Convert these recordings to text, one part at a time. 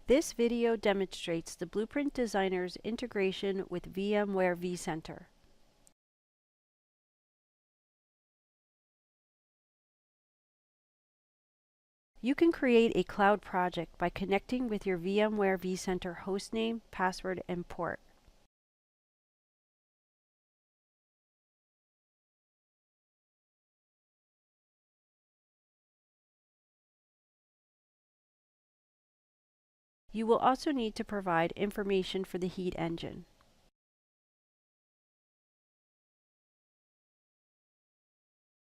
This video demonstrates the Blueprint Designer's integration with VMware VCenter. You can create a cloud project by connecting with your VMware VCenter hostname, password, and port. You will also need to provide information for the heat engine.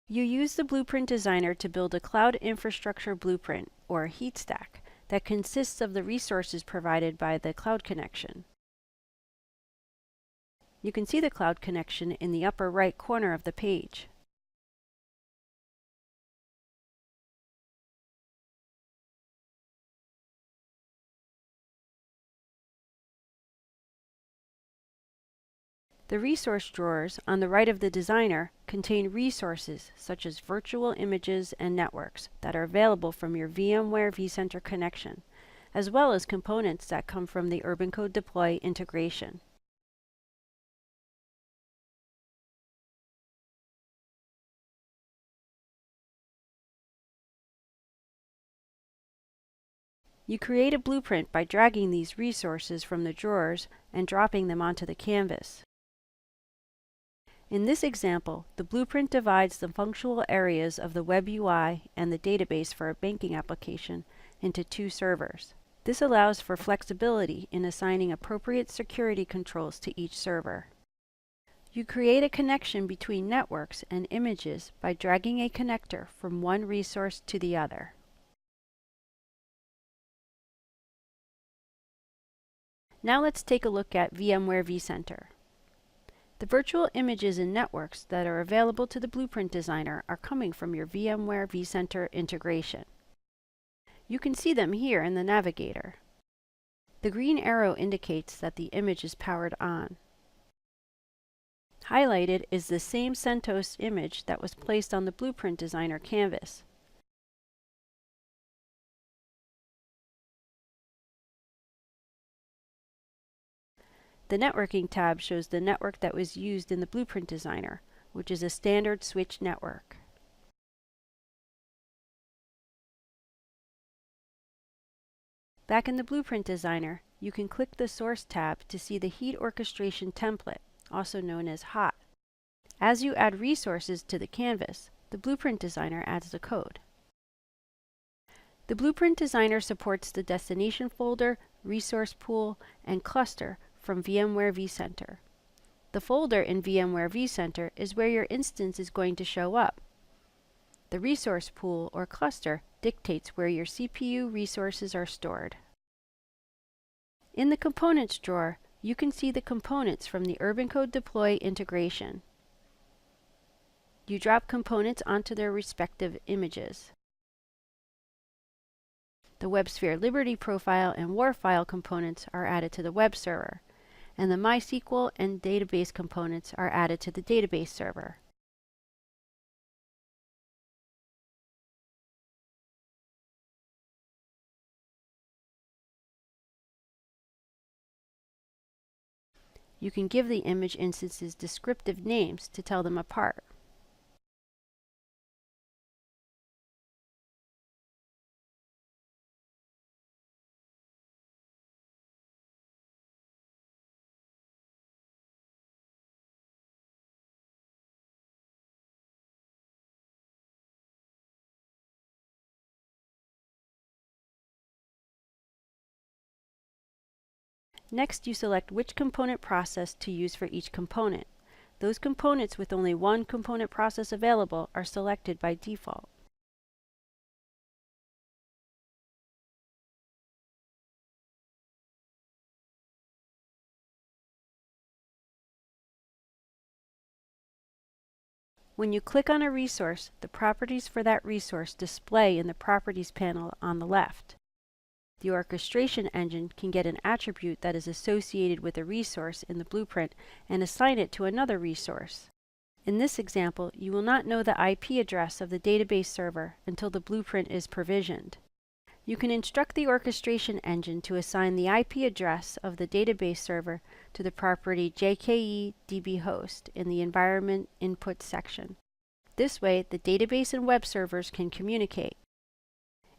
You use the Blueprint Designer to build a cloud infrastructure blueprint, or heat stack, that consists of the resources provided by the cloud connection. You can see the cloud connection in the upper right corner of the page. The resource drawers on the right of the designer contain resources such as virtual images and networks that are available from your VMware vCenter connection, as well as components that come from the UrbanCode deploy integration. You create a blueprint by dragging these resources from the drawers and dropping them onto the canvas. In this example, the blueprint divides the functional areas of the web UI and the database for a banking application into two servers. This allows for flexibility in assigning appropriate security controls to each server. You create a connection between networks and images by dragging a connector from one resource to the other. Now let's take a look at VMware vCenter. The virtual images and networks that are available to the Blueprint Designer are coming from your VMware vCenter integration. You can see them here in the navigator. The green arrow indicates that the image is powered on. Highlighted is the same CentOS image that was placed on the Blueprint Designer canvas. The Networking tab shows the network that was used in the Blueprint Designer, which is a standard switch network. Back in the Blueprint Designer, you can click the Source tab to see the heat orchestration template, also known as HOT. As you add resources to the canvas, the Blueprint Designer adds the code. The Blueprint Designer supports the destination folder, resource pool, and cluster from VMware vCenter. The folder in VMware vCenter is where your instance is going to show up. The resource pool or cluster dictates where your CPU resources are stored. In the Components drawer, you can see the components from the UrbanCode deploy integration. You drop components onto their respective images. The WebSphere Liberty Profile and WAR file components are added to the web server, and the MySQL and database components are added to the database server. You can give the image instances descriptive names to tell them apart. Next, you select which component process to use for each component. Those components with only one component process available are selected by default. When you click on a resource, the properties for that resource display in the Properties panel on the left. The orchestration engine can get an attribute that is associated with a resource in the blueprint and assign it to another resource. In this example, you will not know the IP address of the database server until the blueprint is provisioned. You can instruct the orchestration engine to assign the IP address of the database server to the property JKE DB host in the environment input section. This way, the database and web servers can communicate.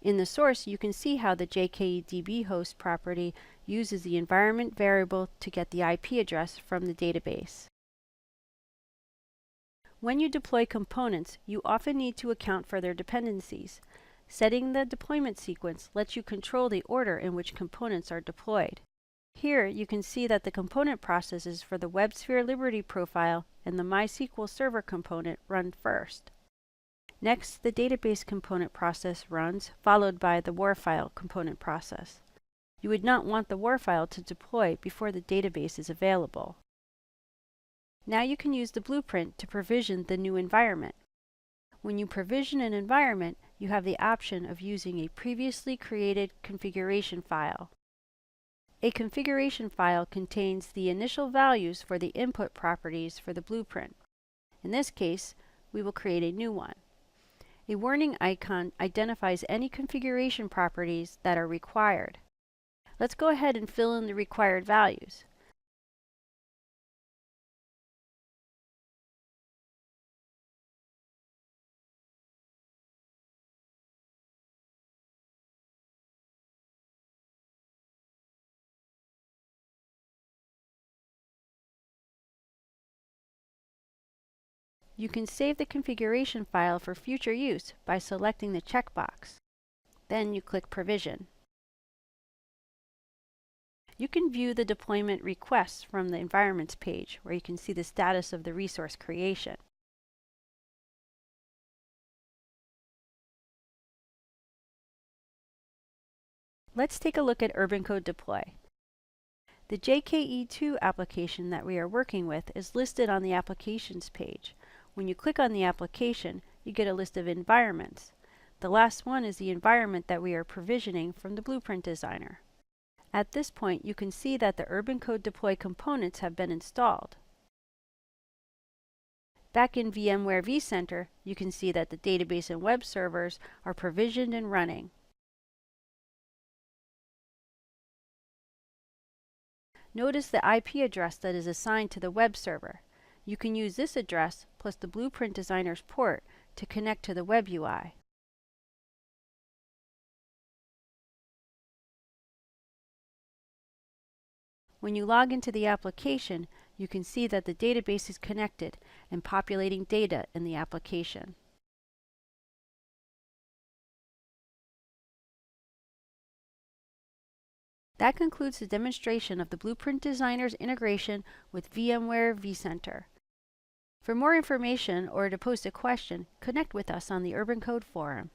In the source, you can see how the JKE DB host property uses the environment variable to get the IP address from the database. When you deploy components, you often need to account for their dependencies. Setting the deployment sequence lets you control the order in which components are deployed. Here, you can see that the component processes for the WebSphere Liberty profile and the MySQL Server component run first. Next, the database component process runs, followed by the WAR file component process. You would not want the WAR file to deploy before the database is available. Now you can use the blueprint to provision the new environment. When you provision an environment, you have the option of using a previously created configuration file. A configuration file contains the initial values for the input properties for the blueprint. In this case, we will create a new one. A warning icon identifies any configuration properties that are required. Let's go ahead and fill in the required values. You can save the configuration file for future use by selecting the checkbox. Then you click Provision. You can view the deployment requests from the Environments page, where you can see the status of the resource creation. Let's take a look at UrbanCode Deploy. The JKE2 application that we are working with is listed on the Applications page. When you click on the application, you get a list of environments. The last one is the environment that we are provisioning from the Blueprint Designer. At this point, you can see that the UrbanCode Deploy components have been installed. Back in VMware VCenter, you can see that the database and web servers are provisioned and running. Notice the IP address that is assigned to the web server. You can use this address plus the Blueprint Designer's port to connect to the web UI. When you log into the application, you can see that the database is connected and populating data in the application. That concludes the demonstration of the Blueprint Designer's integration with VMware VCenter. For more information or to post a question, connect with us on the UrbanCode forum.